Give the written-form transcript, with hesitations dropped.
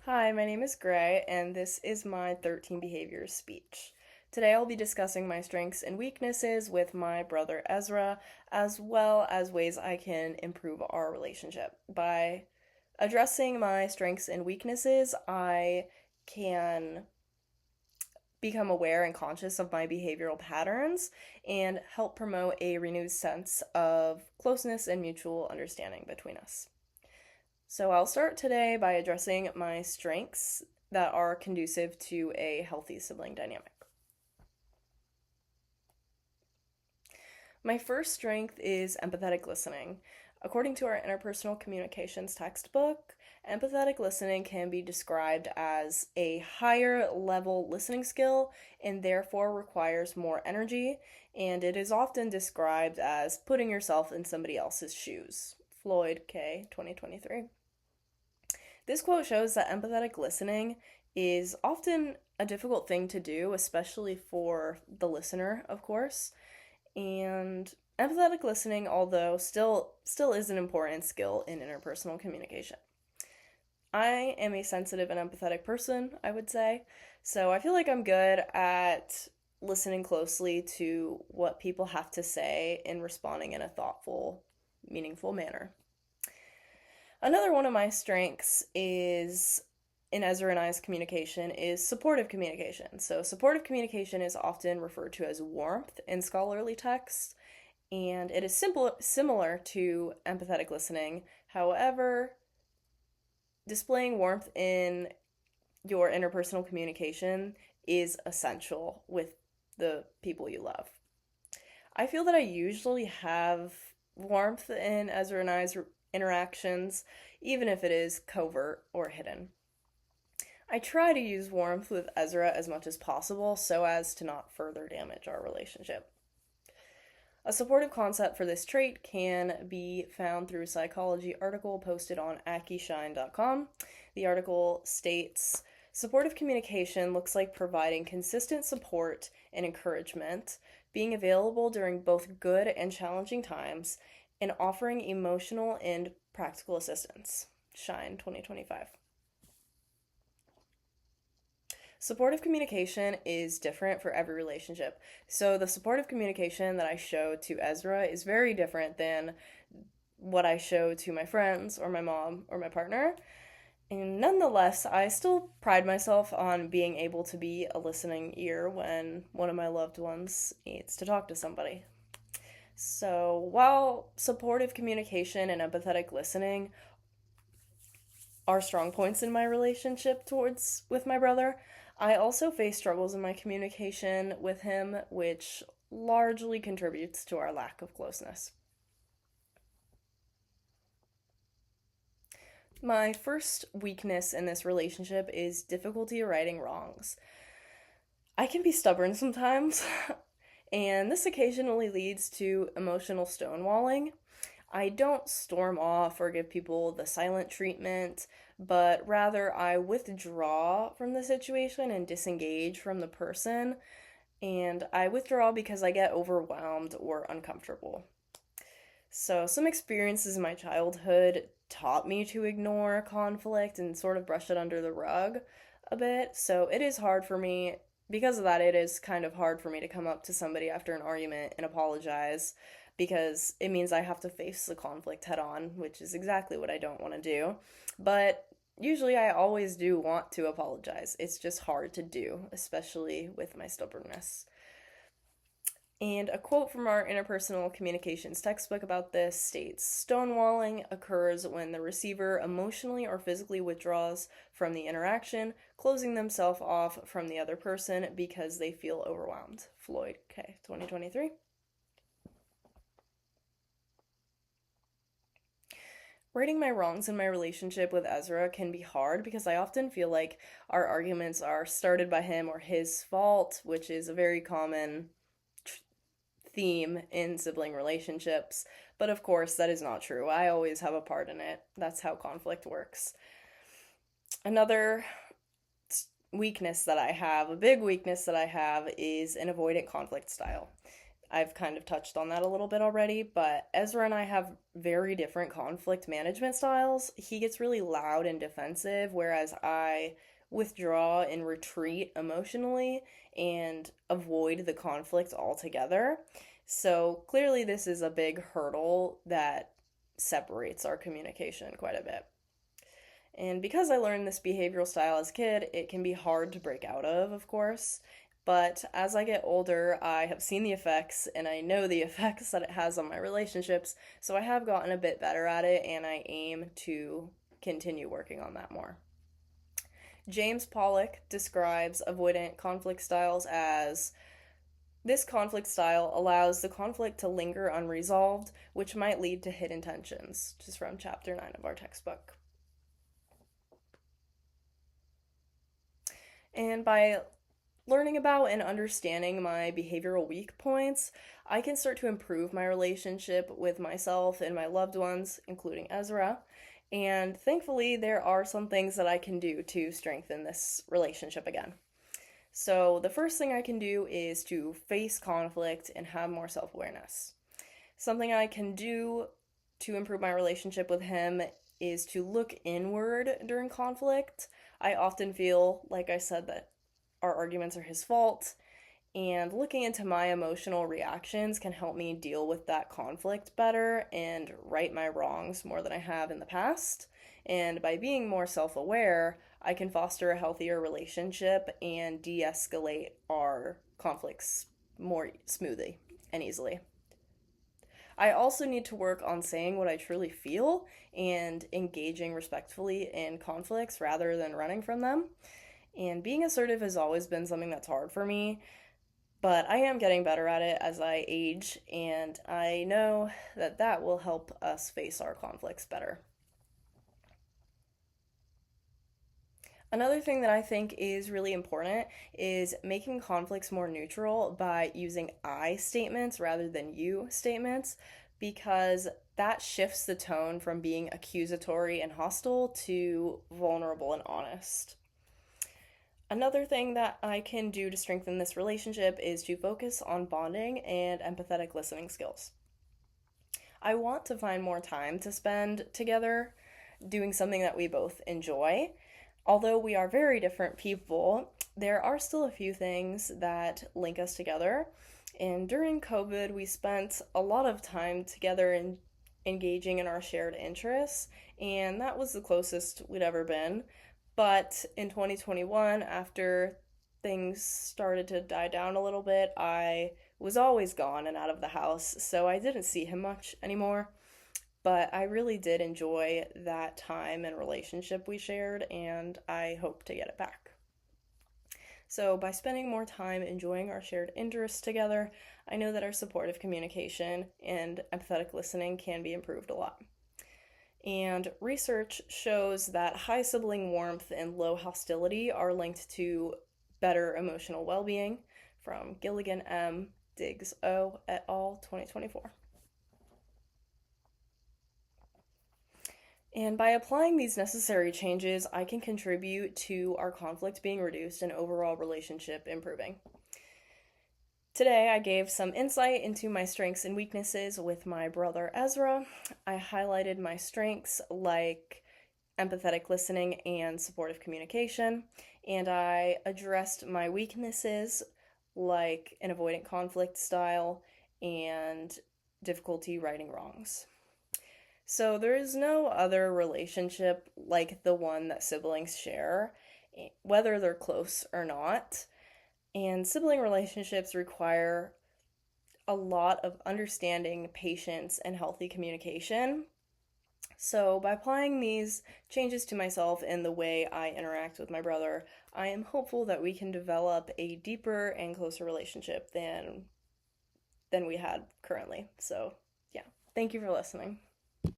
Hi, my name is Gray, and this is my 13 Behaviors speech. Today I'll be discussing my strengths and weaknesses with my brother Ezra, as well as ways I can improve our relationship. By addressing my strengths and weaknesses, I can become aware and conscious of my behavioral patterns and help promote a renewed sense of closeness and mutual understanding between us. So I'll start today by addressing my strengths that are conducive to a healthy sibling dynamic. My first strength is empathetic listening. According to our interpersonal communications textbook, empathetic listening can be described as a higher level listening skill and therefore requires more energy, and it is often described as putting yourself in somebody else's shoes. Floyd K., 2023. This quote shows that empathetic listening is often a difficult thing to do, especially for the listener, of course. And empathetic listening, although still is an important skill in interpersonal communication. I am a sensitive and empathetic person, I would say. So I feel like I'm good at listening closely to what people have to say and responding in a thoughtful, meaningful manner. Another one of my strengths is in Ezra and I's communication is supportive communication. So supportive communication is often referred to as warmth in scholarly texts, and it is similar to empathetic listening. However, displaying warmth in your interpersonal communication is essential with the people you love. I feel that I usually have warmth in Ezra and I's interactions, even if it is covert or hidden. I try to use warmth with Ezra as much as possible so as to not further damage our relationship. A supportive concept for this trait can be found through a psychology article posted on akishine.com. The article states, supportive communication looks like providing consistent support and encouragement, being available during both good and challenging times, and offering emotional and practical assistance. Shine 2025. Supportive communication is different for every relationship. So the supportive communication that I show to Ezra is very different than what I show to my friends or my mom or my partner. And nonetheless, I still pride myself on being able to be a listening ear when one of my loved ones needs to talk to somebody. So, while supportive communication and empathetic listening are strong points in my relationship towards with my brother, I also face struggles in my communication with him, which largely contributes to our lack of closeness. My first weakness in this relationship is difficulty righting wrongs. I can be stubborn sometimes, and this occasionally leads to emotional stonewalling. I don't storm off or give people the silent treatment, but rather I withdraw from the situation and disengage from the person. And I withdraw because I get overwhelmed or uncomfortable. So, some experiences in my childhood taught me to ignore conflict and sort of brush it under the rug a bit. So, it is hard for me, because of that, it is kind of hard for me to come up to somebody after an argument and apologize because it means I have to face the conflict head on, which is exactly what I don't want to do. But usually I always do want to apologize. It's just hard to do, especially with my stubbornness. And a quote from our interpersonal communications textbook about this states, stonewalling occurs when the receiver emotionally or physically withdraws from the interaction, closing themselves off from the other person because they feel overwhelmed. Floyd K., 2023. Righting my wrongs in my relationship with Ezra can be hard because I often feel like our arguments are started by him or his fault, which is a very common theme in sibling relationships. But of course, that is not true. I always have a part in it. That's how conflict works. Another weakness that I have, a big weakness that I have, is an avoidant conflict style. I've kind of touched on that a little bit already, but Ezra and I have very different conflict management styles. He gets really loud and defensive, whereas I withdraw and retreat emotionally and avoid the conflict altogether. So clearly, this is a big hurdle that separates our communication quite a bit. And because I learned this behavioral style as a kid, it can be hard to break out of course. But as I get older, I have seen the effects and I know the effects that it has on my relationships, so I have gotten a bit better at it and I aim to continue working on that more. James Pollock describes avoidant conflict styles as this conflict style allows the conflict to linger unresolved, which might lead to hidden tensions, which is from chapter 9 of our textbook. And by learning about and understanding my behavioral weak points, I can start to improve my relationship with myself and my loved ones, including Ezra. And thankfully, there are some things that I can do to strengthen this relationship again. So, the first thing I can do is to face conflict and have more self awareness. Something I can do to improve my relationship with him is to look inward during conflict. I often feel, like I said, that our arguments are his fault, and looking into my emotional reactions can help me deal with that conflict better and right my wrongs more than I have in the past. And by being more self aware, I can foster a healthier relationship and de escalate our conflicts more smoothly and easily. I also need to work on saying what I truly feel and engaging respectfully in conflicts rather than running from them. And being assertive has always been something that's hard for me, but I am getting better at it as I age, and I know that that will help us face our conflicts better. Another thing that I think is really important is making conflicts more neutral by using I statements rather than you statements, because that shifts the tone from being accusatory and hostile to vulnerable and honest. Another thing that I can do to strengthen this relationship is to focus on bonding and empathetic listening skills. I want to find more time to spend together doing something that we both enjoy. Although we are very different people, there are still a few things that link us together. And during COVID, we spent a lot of time together in engaging in our shared interests, and that was the closest we'd ever been. But in 2021, after things started to die down a little bit, I was always gone and out of the house, so I didn't see him much anymore. But I really did enjoy that time and relationship we shared, and I hope to get it back. So, by spending more time enjoying our shared interests together, I know that our supportive communication and empathetic listening can be improved a lot. And research shows that high sibling warmth and low hostility are linked to better emotional well being, from Gilligan M., Diggs O. et al., 2024. And by applying these necessary changes, I can contribute to our conflict being reduced and overall relationship improving. Today, I gave some insight into my strengths and weaknesses with my brother Ezra. I highlighted my strengths like empathetic listening and supportive communication, and I addressed my weaknesses like an avoidant conflict style and difficulty righting wrongs. So there is no other relationship like the one that siblings share, whether they're close or not. And sibling relationships require a lot of understanding, patience, and healthy communication. So, by applying these changes to myself and the way I interact with my brother, I am hopeful that we can develop a deeper and closer relationship than we had currently. So, yeah, thank you for listening.